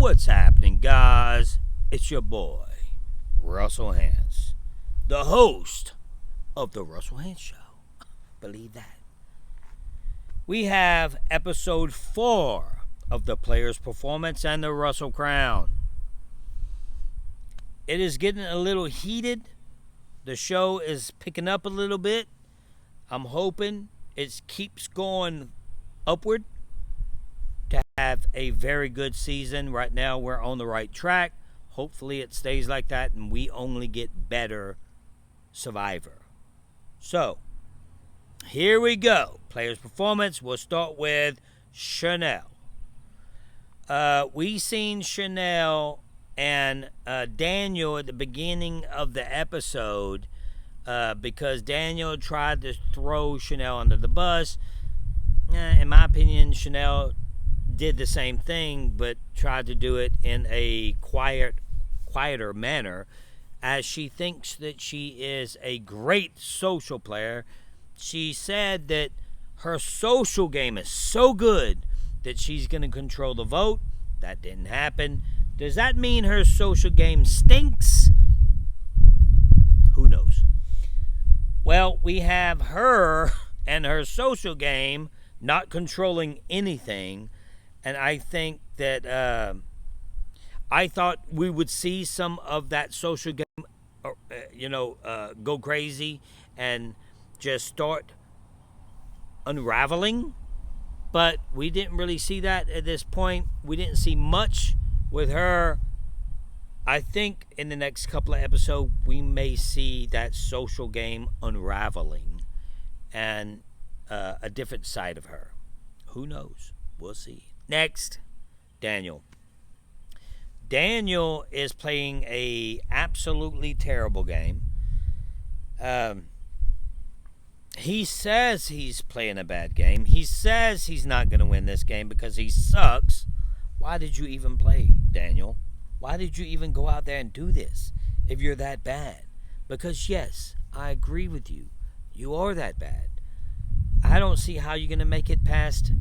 What's happening, guys? It's your boy, Russell Hance, the host of The Russell Hance Show. Believe that. We have episode 4 of The Player's Performance and the Russell Crown. It is getting a little heated. The show is picking up a little bit. I'm hoping it keeps going upward to have a very good season. Right now, we're on the right track. Hopefully, it stays like that and we only get better Survivor. So, here we go. Player's Performance. We'll start with Chanel. We seen Chanel and Daniel at the beginning of the episode because Daniel tried to throw Chanel under the bus. In my opinion, Chanel did the same thing, but tried to do it in a quieter manner, as she thinks that she is a great social player. She said that her social game is so good that she's going to control the vote. That didn't happen. Does that mean her social game stinks? Who knows? Well, we have her and her social game not controlling anything. And I think that I thought we would see some of that social game, go crazy and just start unraveling. But we didn't really see that at this point. We didn't see much with her. I think in the next couple of episodes, we may see that social game unraveling and a different side of her. Who knows? We'll see. Next, Daniel. Daniel is playing a absolutely terrible game. He says he's playing a bad game. He says he's not going to win this game because he sucks. Why did you even play, Daniel? Why did you even go out there and do this if you're that bad? Because, yes, I agree with you. You are that bad. I don't see how you're going to make it past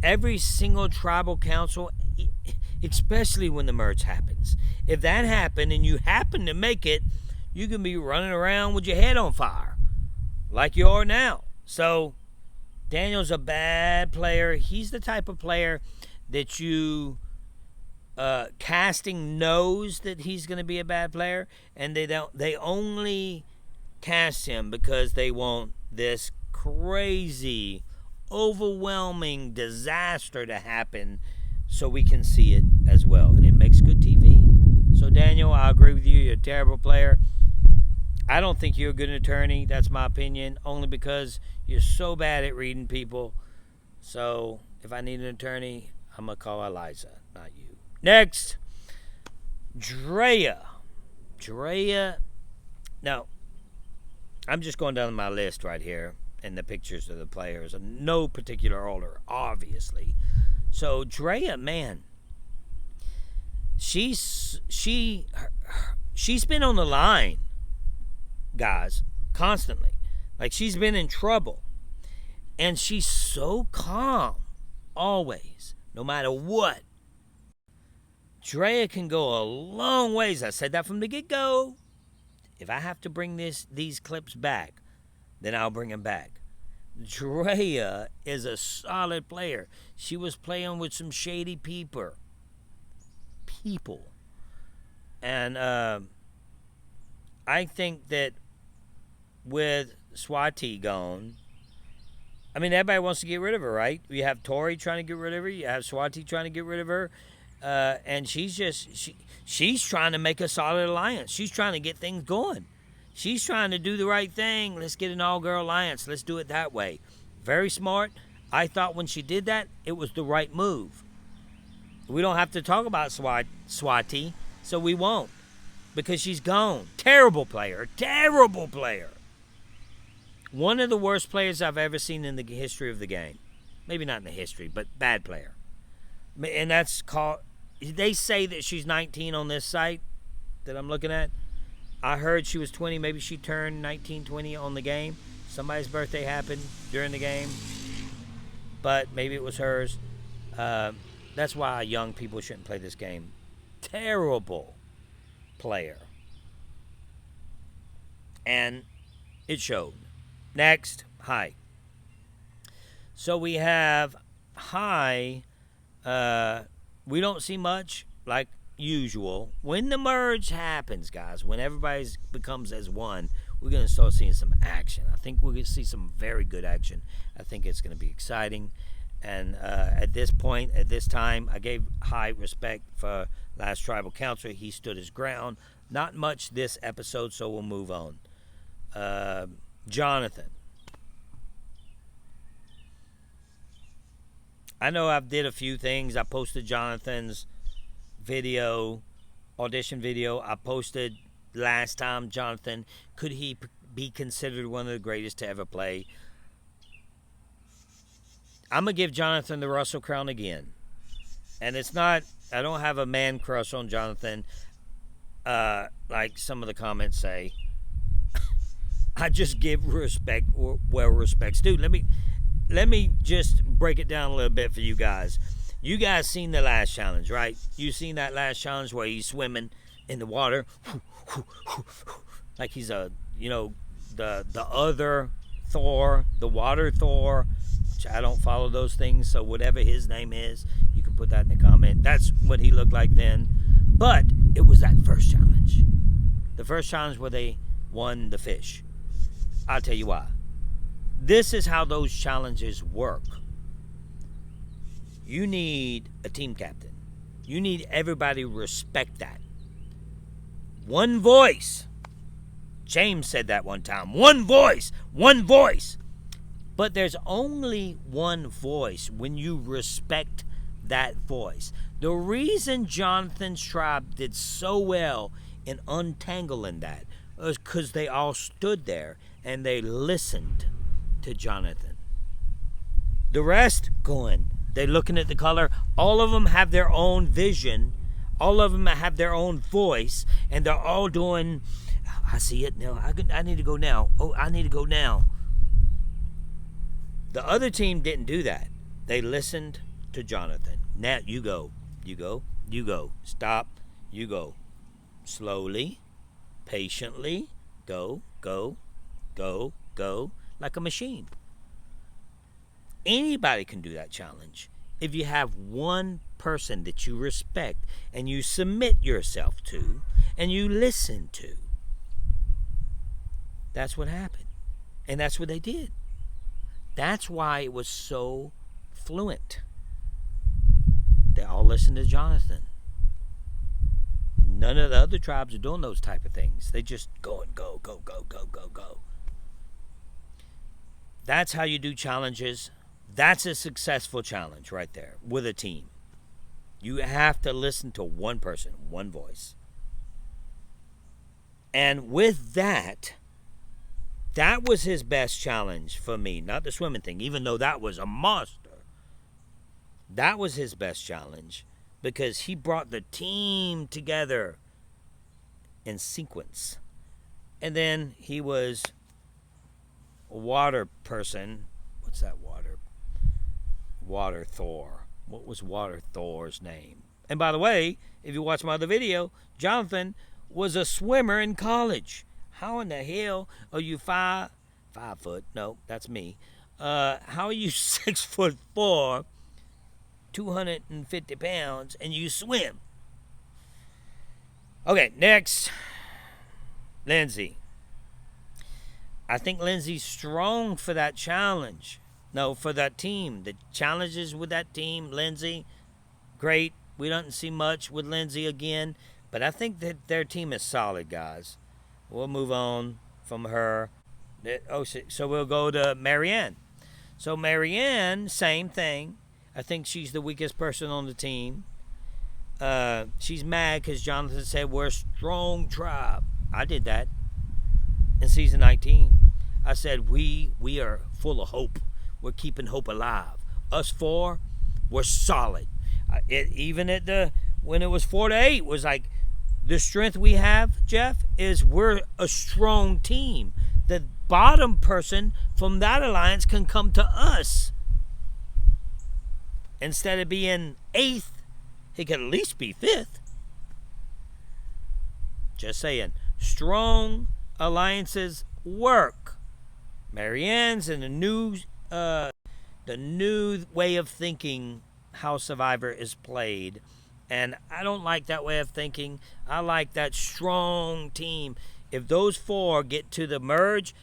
every single tribal council, especially when the merge happens. If that happened and you happen to make it, you can be running around with your head on fire like you are now. So Daniel's a bad player. He's the type of player that you casting knows that he's going to be a bad player, and they only cast him because they want this crazy, overwhelming disaster to happen so we can see it as well, and it makes good TV. So Daniel, I agree with you. You're a terrible player. I don't think you're a good attorney. That's my opinion, only because you're so bad at reading people. So if I need an attorney, I'm going to call Eliza, not you. Next, Drea. Now, I'm just going down my list right here and the pictures of the players in no particular order, obviously. So Drea, man, she's been on the line, guys, constantly. Like, she's been in trouble, and she's so calm always, no matter what. Drea can go a long ways. I said that from the get-go. If I have to bring these clips back, then I'll bring them back. Drea is a solid player. She was playing with some shady people. And I think that with Swati gone, I mean, everybody wants to get rid of her, right? You have Tori trying to get rid of her. You have Swati trying to get rid of her. And she's trying to make a solid alliance. She's trying to get things going. She's trying to do the right thing. Let's get an all-girl alliance. Let's do it that way. Very smart. I thought when she did that, it was the right move. We don't have to talk about Swati, so we won't, because she's gone. Terrible player. One of the worst players I've ever seen in the history of the game. Maybe not in the history, but bad player. And that's called... They say that she's 19 on this site that I'm looking at. I heard she was 20. Maybe she turned 19, 20 on the game. Somebody's birthday happened during the game. But maybe it was hers. That's why young people shouldn't play this game. Terrible player. And it showed. Next, Hai. So we have Hai. We don't see much like usual. When the merge happens, guys, when everybody becomes as one, we're going to start seeing some action. I think we're going to see some very good action. I think it's going to be exciting. And at this point, at this time, I gave Hai respect for last tribal council. He stood his ground. Not much this episode, so we'll move on. Jonathan. I know I've did a few things. I posted Jonathan's video, audition video. I posted last time Jonathan. Could he be considered one of the greatest to ever play? I'm going to give Jonathan the Russell Crown again. And it's not, I don't have a man crush on Jonathan like some of the comments say. I just give respect where respect's due. Let me just break it down a little bit for you guys. You guys seen the last challenge, right? You seen that last challenge where he's swimming in the water like he's the other Thor, the water Thor. I don't follow those things, so whatever his name is, you can put that in the comment. That's what he looked like then. But it was that first challenge. The first challenge where they won the fish. I'll tell you why. This is how those challenges work. You need a team captain. You need everybody to respect that. One voice. James said that one time. One voice. One voice. But there's only one voice when you respect that voice. The reason Jonathan's tribe did so well in untangling that was because they all stood there and they listened to Jonathan. The rest going, they're looking at the color. All of them have their own vision. All of them have their own voice. And they're all doing, I see it now. I need to go now. Oh, I need to go now. The other team didn't do that. They listened to Jonathan. Now you go. You go. You go. Stop. You go. Slowly. Patiently. Go. Go. Go. Go. Like a machine. Anybody can do that challenge. If you have one person that you respect and you submit yourself to and you listen to. That's what happened. And that's what they did. That's why it was so fluent. They all listened to Jonathan. None of the other tribes are doing those type of things. They just go and go, go, go, go, go, go. That's how you do challenges. That's a successful challenge right there with a team. You have to listen to one person, one voice. And with that, that was his best challenge for me. Not the swimming thing, even though that was a monster. That was his best challenge because he brought the team together in sequence. And then he was a water person. What's that water? Water Thor. What was Water Thor's name? And by the way, if you watch my other video, Jonathan was a swimmer in college. How in the hell are you 5 foot? No, that's me. How are you 6'4", 250 pounds, and you swim? Okay, next. Lindsay. I think Lindsay's strong for that challenge. No, for that team. The challenges with that team, Lindsay, great. We don't see much with Lindsay again, but I think that their team is solid, guys. We'll move on from her. So we'll go to Marianne. So Marianne, same thing. I think she's the weakest person on the team. She's mad because Jonathan said we're a strong tribe. I did that in season 19. I said we are full of hope. We're keeping hope alive. Us four, we're solid. Even at when it was 4-8, was like, the strength we have, Jeff, is we're a strong team. The bottom person from that alliance can come to us. Instead of being 8th, he could at least be 5th. Just saying. Strong alliances work. Marianne's and the new way of thinking how Survivor is played. And I don't like that way of thinking. I like that strong team. If those 4 get to the merge,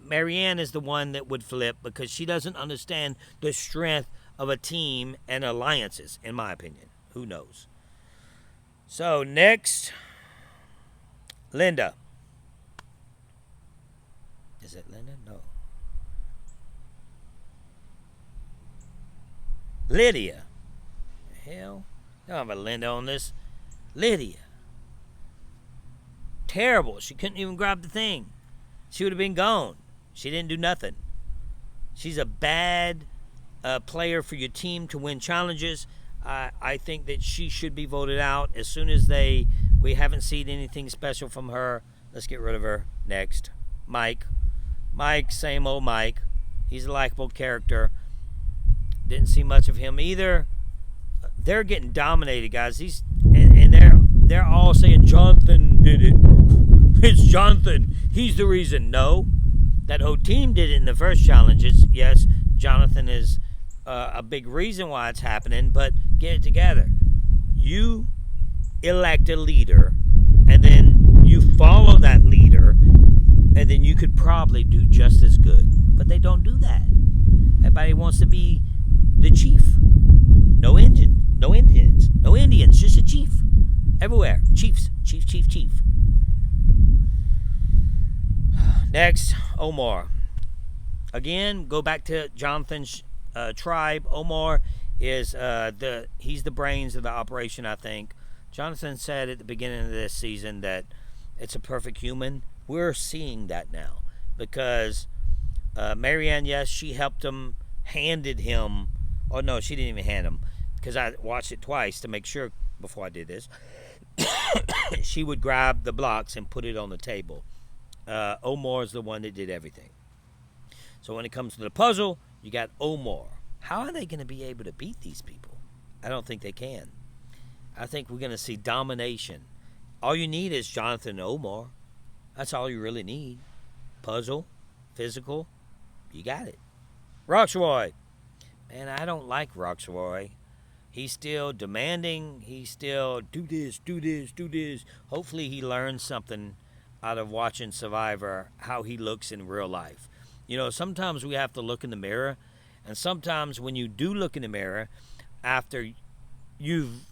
Marianne is the one that would flip because she doesn't understand the strength of a team and alliances, in my opinion. Who knows? So, next, Linda. Is it Linda? No. Lydia. The hell? I don't have a Linda on this. Lydia. Terrible. She couldn't even grab the thing. She would have been gone. She didn't do nothing. She's a bad player for your team to win challenges. I think that she should be voted out as soon as we haven't seen anything special from her. Let's get rid of her. Next. Mike, same old Mike. He's a likable character. Didn't see much of him either. They're getting dominated, guys. And they're all saying Jonathan did it. It's Jonathan. He's the reason. No, that whole team did it in the first challenges. Yes, Jonathan is a big reason why it's happening. But get it together. You elect a leader, and then you follow that leader, and then you could probably do just as good. But they don't do that. Everybody wants to be the chief. No Indians, just a chief. Everywhere. Chiefs. Chief. Next, Omar. Again, go back to Jonathan's tribe. Omar is he's the brains of the operation, I think. Jonathan said at the beginning of this season that it's a perfect human. We're seeing that now because Marianne, yes, she helped him, handed him. Oh, no, she didn't even hand him because I watched it twice to make sure before I did this. She would grab the blocks and put it on the table. Omar is the one that did everything. So when it comes to the puzzle, you got Omar. How are they going to be able to beat these people? I don't think they can. I think we're going to see domination. All you need is Jonathan and Omar. That's all you really need. Puzzle, physical, you got it. Roxroy. Man, I don't like Roxroy. He's still demanding. He's still do this. Hopefully he learns something out of watching Survivor, how he looks in real life. You know, sometimes we have to look in the mirror, and sometimes when you do look in the mirror, after you've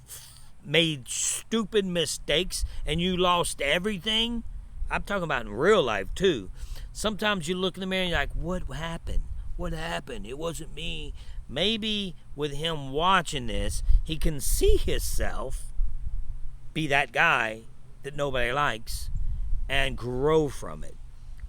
made stupid mistakes and you lost everything, I'm talking about in real life too. Sometimes you look in the mirror and you're like, what happened? What happened? It wasn't me. Maybe with him watching this, he can see himself be that guy that nobody likes and grow from it.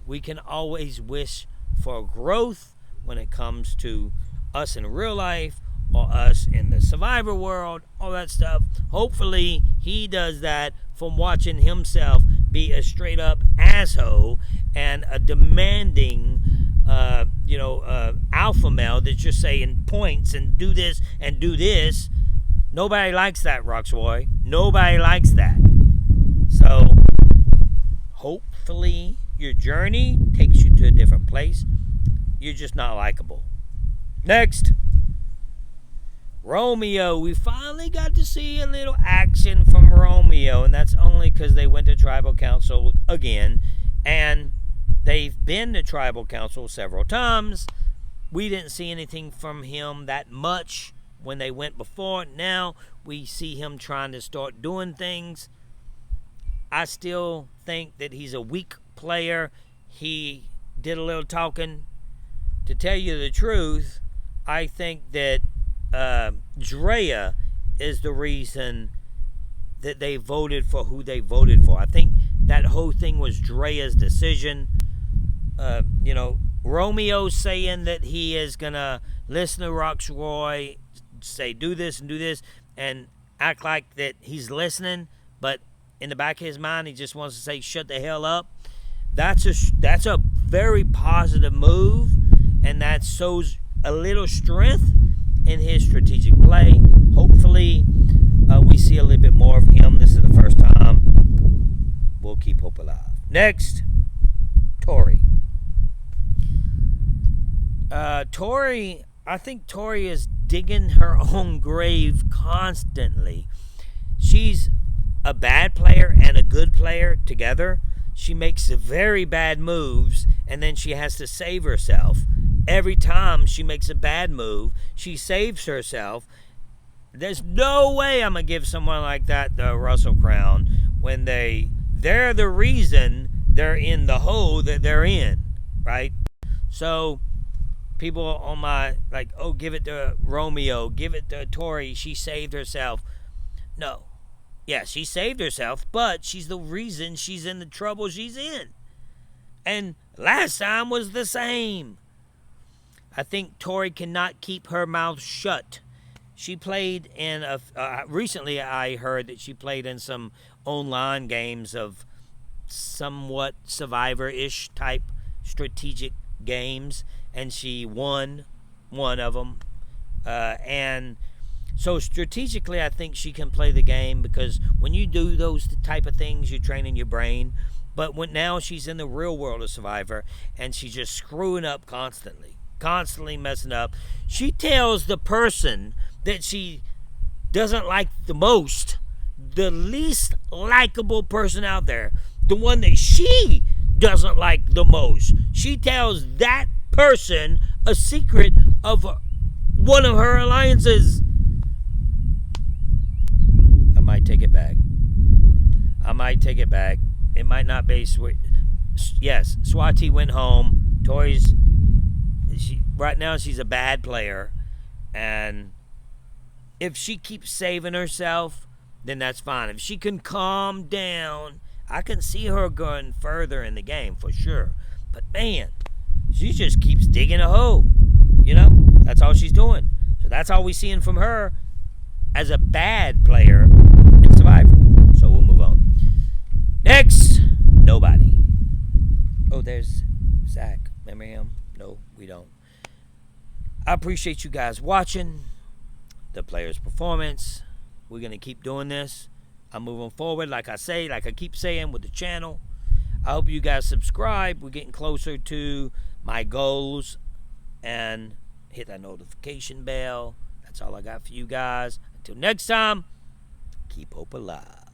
We can always wish for growth when it comes to us in real life or us in the Survivor world, all that stuff. Hopefully he does that from watching himself be a straight up asshole and a demanding alpha male that's just saying points and do this and do this. Nobody likes that, Roxroy. Nobody likes that. So hopefully your journey takes you to a different place. You're just not likable. Next, Romeo. We finally got to see a little action from Romeo, and that's only because they went to tribal council again, and they've been to tribal council several times. We didn't see anything from him that much when they went before. Now we see him trying to start doing things. I still think that he's a weak player. He did a little talking. To tell you the truth, I think that Drea is the reason that they voted for who they voted for. I think that whole thing was Drea's decision. Romeo saying that he is going to listen to Roxroy, say do this and do this, and act like that he's listening, but in the back of his mind he just wants to say shut the hell up. That's a very positive move, and that shows a little strength in his strategic play. Hopefully, we see a little bit more of him. This is the first time. We'll keep hope alive. Next, Tori. Tori, I think Tori is digging her own grave constantly. She's a bad player and a good player together. She makes very bad moves, and then she has to save herself. Every time she makes a bad move, she saves herself. There's no way I'm going to give someone like that the Russell Crown when they're the reason they're in the hole that they're in, right? So people on my, like, oh, give it to Romeo, give it to Tori, she saved herself. No. Yeah, she saved herself, but she's the reason she's in the trouble she's in. And last time was the same. I think Tori cannot keep her mouth shut. She played in recently I heard that she played in some online games of somewhat Survivor-ish type strategic games, and she won one of them. And so strategically, I think she can play the game, because when you do those type of things, you're training your brain. But now she's in the real world of Survivor, and she's just screwing up constantly messing up. She tells the person that she doesn't like the most, the least likable person out there, the one that she doesn't like the most, she tells that person a secret of one of her alliances. I might take it back. It might not be sweet. Yes, Swati went home. Tori's, right now she's a bad player, and if she keeps saving herself, then that's fine. If she can calm down, I can see her going further in the game for sure. But man, she just keeps digging a hole. That's all she's doing. So that's all we're seeing from her as a bad player in Survivor. So we'll move on. Next, nobody. Oh, there's Zach. Remember him? No, we don't. I appreciate you guys watching the player's performance. We're going to keep doing this. I'm moving forward, like I keep saying, with the channel. I hope you guys subscribe. We're getting closer to my goals. And hit that notification bell. That's all I got for you guys. Until next time, keep hope alive.